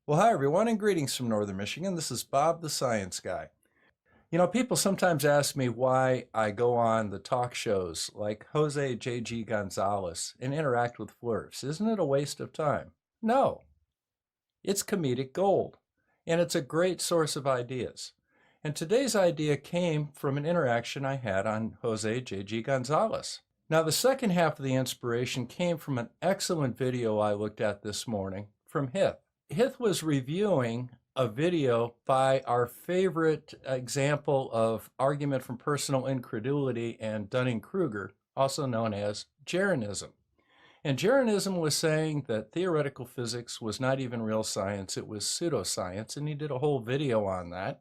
Well, hi everyone, and greetings from Northern Michigan. This is Bob the Science Guy. People sometimes ask me why I go on the talk shows like Jose J.G. Gonzalez and interact with flirts. Isn't it a waste of time? No, it's comedic gold, and it's a great source of ideas. And today's idea came from an interaction I had on Jose J.G. Gonzalez. Now, the second half of the inspiration came from an excellent video I looked at this morning from Hith. Hith was reviewing a video by our favorite example of argument from personal incredulity and Dunning-Kruger, also known as Jeranism. And Jeranism was saying that theoretical physics was not even real science, it was pseudoscience, and he did a whole video on that.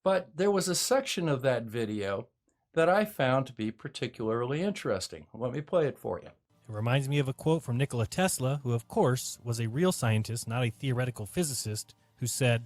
But there was a section of that video that I found to be particularly interesting. Let me play it for you. It reminds me of a quote from Nikola Tesla, who of course was a real scientist, not a theoretical physicist, who said,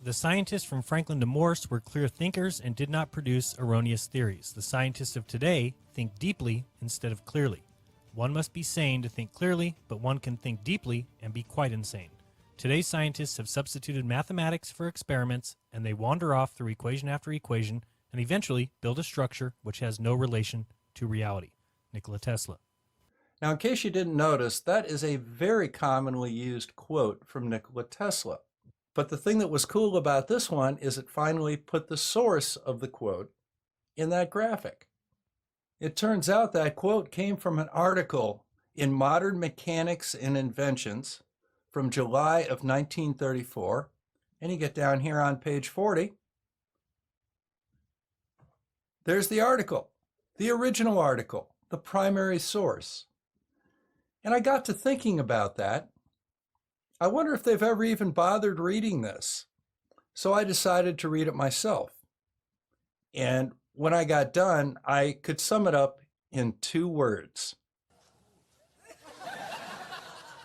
"The scientists from Franklin to Morse were clear thinkers and did not produce erroneous theories. The scientists of today think deeply instead of clearly. One must be sane to think clearly, but one can think deeply and be quite insane. Today's scientists have substituted mathematics for experiments, and they wander off through equation after equation and eventually build a structure which has no relation to reality." Nikola Tesla. Now, in case you didn't notice, that is a very commonly used quote from Nikola Tesla. But the thing that was cool about this one is it finally put the source of the quote in that graphic. It turns out that quote came from an article in Modern Mechanics and Inventions from July of 1934. And you get down here on page 40. There's the article, the original article, the primary source. And I got to thinking about that. I wonder if they've ever even bothered reading this. So I decided to read it myself. And when I got done, I could sum it up in 2 words.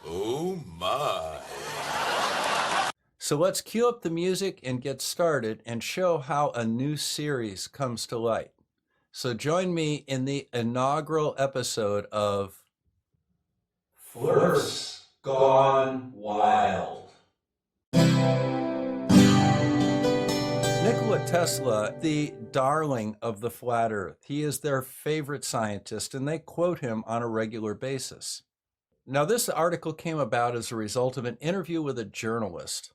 Oh my. So let's cue up the music and get started and show how a new series comes to light. So join me in the inaugural episode of Flirts Gone Wild. Nikola Tesla, the darling of the flat earth. He is their favorite scientist, and they quote him on a regular basis. Now, this article came about as a result of an interview with a journalist.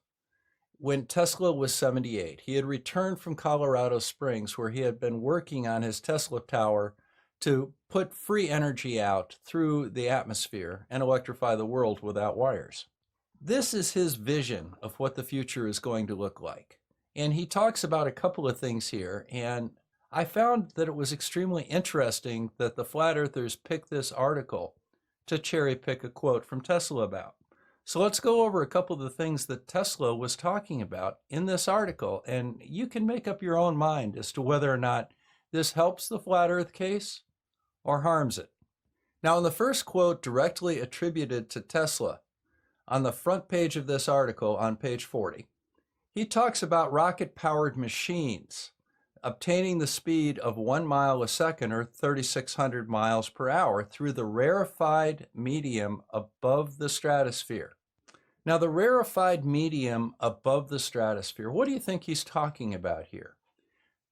When Tesla was 78, he had returned from Colorado Springs, where he had been working on his Tesla tower to put free energy out through the atmosphere and electrify the world without wires. This is his vision of what the future is going to look like. And he talks about a couple of things here, and I found that it was extremely interesting that the flat earthers picked this article to cherry pick a quote from Tesla about. So let's go over a couple of the things that Tesla was talking about in this article, and you can make up your own mind as to whether or not this helps the flat earth case or harms it. Now, in the first quote directly attributed to Tesla, on the front page of this article on page 40, he talks about rocket-powered machines obtaining the speed of 1 mile a second, or 3,600 miles per hour, through the rarefied medium above the stratosphere. Now, the rarefied medium above the stratosphere, what do you think he's talking about here?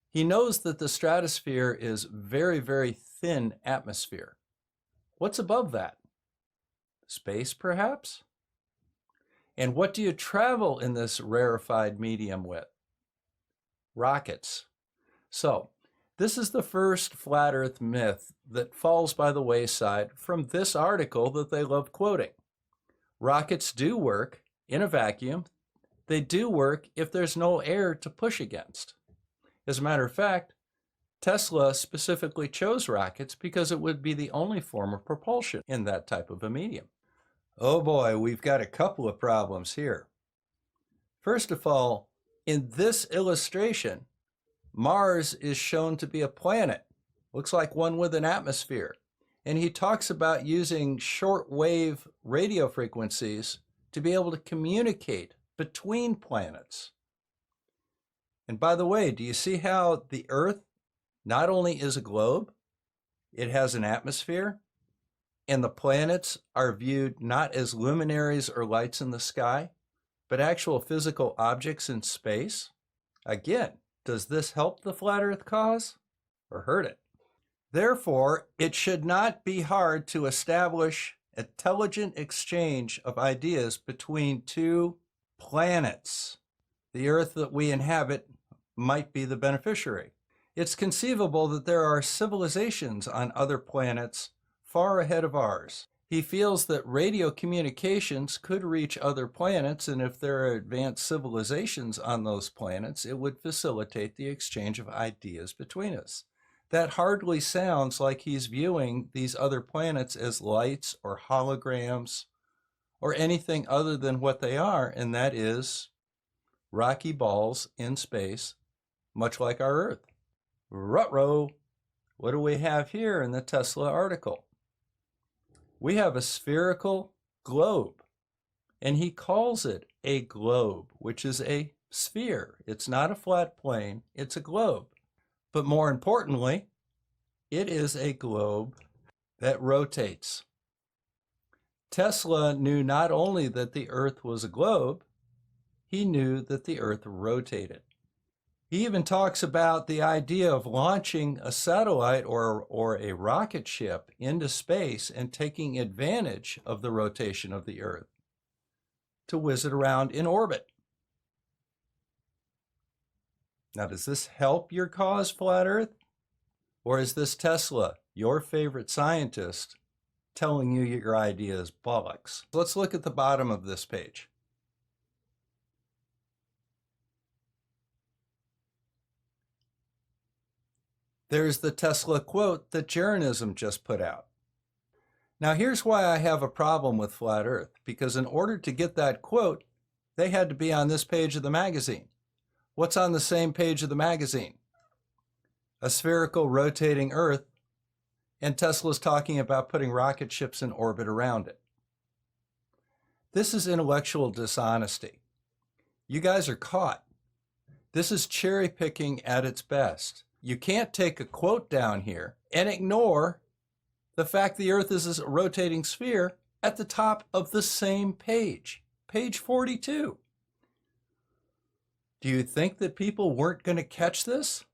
He knows that the stratosphere is very, very thin atmosphere. What's above that? Space, perhaps? And what do you travel in this rarefied medium with? Rockets. So, this is the first flat earth myth that falls by the wayside from this article that they love quoting. Rockets do work in a vacuum. They do work if there's no air to push against. As a matter of fact, Tesla specifically chose rockets because it would be the only form of propulsion in that type of a medium. Oh boy, we've got a couple of problems here. First of all, in this illustration, Mars is shown to be a planet. Looks like one with an atmosphere. And he talks about using short-wave radio frequencies to be able to communicate between planets. And by the way, do you see how the Earth not only is a globe, it has an atmosphere, and the planets are viewed not as luminaries or lights in the sky, but actual physical objects in space? Again, does this help the flat Earth cause or hurt it? Therefore, it should not be hard to establish intelligent exchange of ideas between two planets. The Earth that we inhabit might be the beneficiary. It's conceivable that there are civilizations on other planets far ahead of ours. He feels that radio communications could reach other planets, and if there are advanced civilizations on those planets, it would facilitate the exchange of ideas between us. That hardly sounds like he's viewing these other planets as lights or holograms or anything other than what they are, and that is rocky balls in space, much like our Earth. Ruh-roh! What do we have here in the Tesla article? We have a spherical globe, and he calls it a globe, which is a sphere. It's not a flat plane, it's a globe. But more importantly, it is a globe that rotates. Tesla knew not only that the Earth was a globe, he knew that the Earth rotated. He even talks about the idea of launching a satellite or a rocket ship into space and taking advantage of the rotation of the Earth to whiz it around in orbit. Now, does this help your cause, Flat Earth? Or is this Tesla, your favorite scientist, telling you your idea is bollocks? Let's look at the bottom of this page. There's the Tesla quote that Jeranism just put out. Now, here's why I have a problem with Flat Earth, because in order to get that quote, they had to be on this page of the magazine. What's on the same page of the magazine? A spherical rotating Earth, and Tesla's talking about putting rocket ships in orbit around it. This is intellectual dishonesty. You guys are caught. This is cherry picking at its best. You can't take a quote down here and ignore the fact the Earth is a rotating sphere at the top of the same page, page 42. Do you think that people weren't going to catch this?